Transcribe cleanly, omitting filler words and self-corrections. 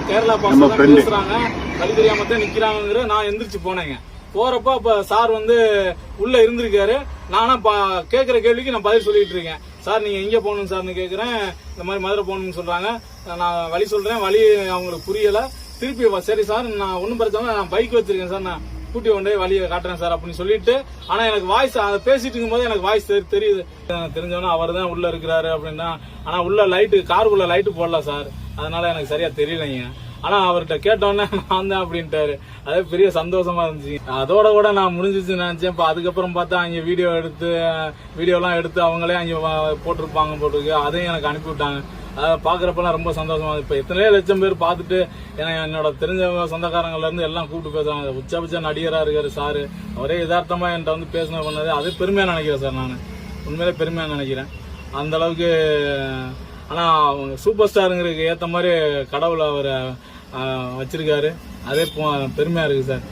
கேரளா பாசம் பேசுறாங்க, வழி தெரியாம தான் நிக்கிறாங்கிற நான் எந்திரிச்சு போனேங்க. போறப்ப அப்ப சார் வந்து உள்ள இருந்திருக்காரு. நானா கேட்கிற கேள்விக்கு நான் பதில் சொல்லிட்டு இருக்கேன். சார் நீங்க எங்க போகணும் சார்னு கேட்கிறேன். இந்த மாதிரி மதுரை போகணும்னு சொல்றாங்க. நான் வழி சொல்றேன், வழி அவங்களுக்கு புரியல. திருப்பி சரி சார் நான் ஒன்னும் பிரச்சனை, நான் பைக் வச்சிருக்கேன் சார், நான் கூட்டி கொண்டே வழியை காட்டுறேன் சார் அப்படின்னு சொல்லிட்டு, ஆனா எனக்கு வாய்ஸ் அதை பேசிட்டு இருக்கும் போது எனக்கு வாய்ஸ் தெரியுது. தெரிஞ்சவனா அவர் தான் உள்ள இருக்கிறாரு அப்படின்னா. ஆனா உள்ள லைட்டு, காருக்குள்ள லைட்டு போடல சார், அதனால எனக்கு சரியா தெரியலைங்க. ஆனா அவர்கிட்ட கேட்டோன்னே நான் தான் அப்படின்ட்டாரு. அதே பெரிய சந்தோஷமா இருந்துச்சு. அதோட கூட நான் முடிஞ்சிச்சுன்னு நினைச்சேன். இப்ப அதுக்கப்புறம் பார்த்தா அங்க வீடியோலாம் எடுத்து அவங்களே அங்க போட்டிருப்பாங்க போட்டிருக்கு. அதையும் எனக்கு அனுப்பி விட்டாங்க. அதை பாக்குறப்பெல்லாம் ரொம்ப சந்தோஷமா. இப்ப எத்தனையோ லட்சம் பேர் பார்த்துட்டு என்னோட தெரிஞ்ச சொந்தக்காரங்கள்ல இருந்து எல்லாம் கூப்பிட்டு பேசுறாங்க. உச்சபட்ச நடிகரா இருக்காரு சாரு. அவரே யதார்த்தமா என்கிட்ட வந்து பேசின பண்ணது அது பெருமையா நினைக்கிறேன் சார். நான் உண்மையிலே பெருமையா நினைக்கிறேன் அந்த அளவுக்கு. ஆனா சூப்பர் ஸ்டாருங்கிறதுக்கு ஏத்த மாதிரி கடவுள் அவரை வச்சிருக்காரு. அதே பெருமையா இருக்கு சார்.